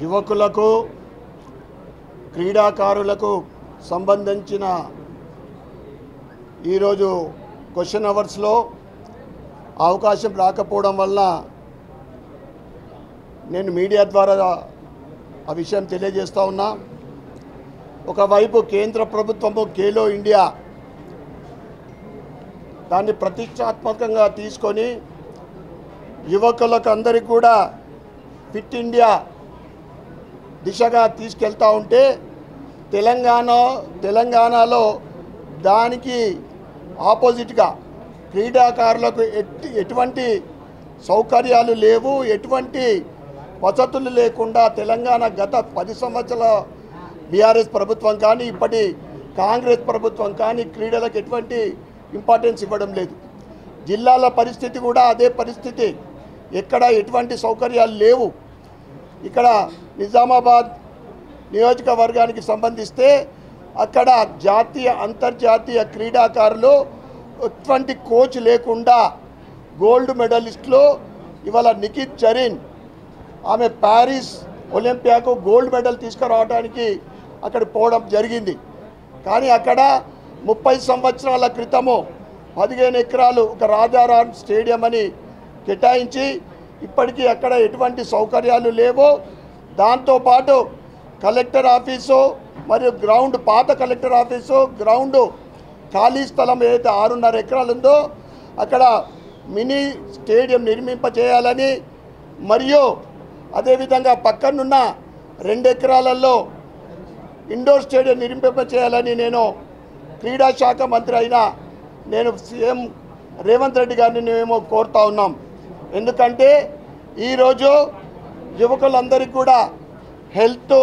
యువకులకు క్రీడాకారులకు సంబంధించిన ఈరోజు క్వశ్చన్ అవర్స్లో అవకాశం రాకపోవడం వల్ల నేను మీడియా ద్వారా ఆ విషయం తెలియజేస్తా ఉన్నా. ఒకవైపు కేంద్ర ప్రభుత్వము ఖేలో ఇండియా దాన్ని ప్రతిష్టాత్మకంగా తీసుకొని యువకులకు అందరికీ కూడా ఫిట్ ఇండియా దిశగా తీసుకెళ్తూ ఉంటే తెలంగాణలో దానికి ఆపోజిట్గా క్రీడాకారులకు ఎటువంటి సౌకర్యాలు లేవు, ఎటువంటి వసతులు లేకుండా తెలంగాణ గత 10 సంవత్సరాల బీఆర్ఎస్ ప్రభుత్వం కానీ ఇప్పటి కాంగ్రెస్ ప్రభుత్వం కానీ క్రీడలకు ఎటువంటి ఇంపార్టెన్స్ ఇవ్వడం లేదు. జిల్లాల పరిస్థితి కూడా అదే పరిస్థితి, ఎక్కడ ఎటువంటి సౌకర్యాలు లేవు. ఇక్కడ నిజామాబాద్ నియోజకవర్గానికి సంబంధిస్తే అక్కడ జాతీయ అంతర్జాతీయ క్రీడాకారులు ఎటువంటి కోచ్ లేకుండా గోల్డ్ మెడలిస్టులు ఇవాళ నిఖిత్ జరీన్ ఆమె ప్యారిస్ ఒలింపియాకు గోల్డ్ మెడల్ తీసుకురావడానికి అక్కడ పోవడం జరిగింది. కానీ అక్కడ 30 సంవత్సరాల క్రితము 15 ఎకరాలు ఒక రాజారాం స్టేడియం అని కేటాయించి ఇప్పటికీ అక్కడ ఎటువంటి సౌకర్యాలు లేవు. దాంతోపాటు కలెక్టర్ ఆఫీసు మరియు గ్రౌండ్ పాత కలెక్టర్ ఆఫీసు గ్రౌండ్ ఖాళీ స్థలం ఏదైతే 6.5 ఎకరాలు ఉందో అక్కడ మినీ స్టేడియం నిర్మింపచేయాలని మరియు అదేవిధంగా పక్కనున్న 2 ఎకరాలలో ఇండోర్ స్టేడియం నిర్మింపచేయాలని నేను క్రీడా శాఖ మంత్రి అయిన నేను సీఎం రేవంత్ రెడ్డి గారిని మేము కోరుతా ఉన్నాం. ఎందుకంటే ఈరోజు యువకులందరికీ కూడా హెల్త్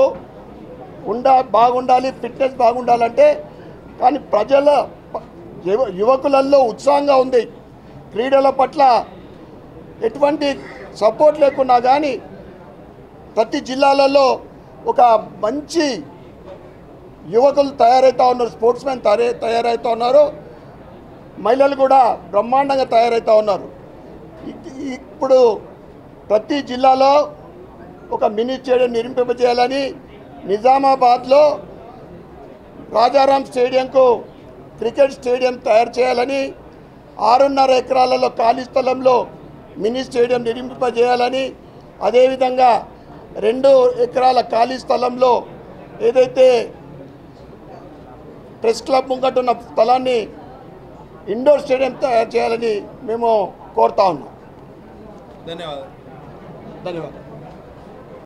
బాగుండాలి, ఫిట్నెస్ బాగుండాలంటే కానీ ప్రజల యువకులలో ఉత్సాహంగా ఉంది. క్రీడల పట్ల ఎటువంటి సపోర్ట్ లేకున్నా కానీ ప్రతి జిల్లాలలో ఒక మంచి యువకులు తయారవుతూ ఉన్నారు, స్పోర్ట్స్ మెన్ తయారవుతూ ఉన్నారు, మహిళలు కూడా బ్రహ్మాండంగా తయారవుతూ ఉన్నారు. ఇప్పుడు ప్రతి జిల్లాలో ఒక మినీ స్టేడియం నిర్మింపజేయాలని నిజామాబాద్లో రాజారాం స్టేడియంకు క్రికెట్ స్టేడియం తయారు చేయాలని 6.5 ఎకరాలలో ఖాళీ స్థలంలో మినీ స్టేడియం నిర్మింపజేయాలని అదేవిధంగా 2 ఎకరాల ఖాళీ స్థలంలో ఏదైతే ప్రెస్ క్లబ్ ముంగట ఉన్న స్థలాన్ని ఇండోర్ స్టేడియం తయారు చేయాలని మేము కోరుతా ఉన్నాం. ధన్యవాదాలు.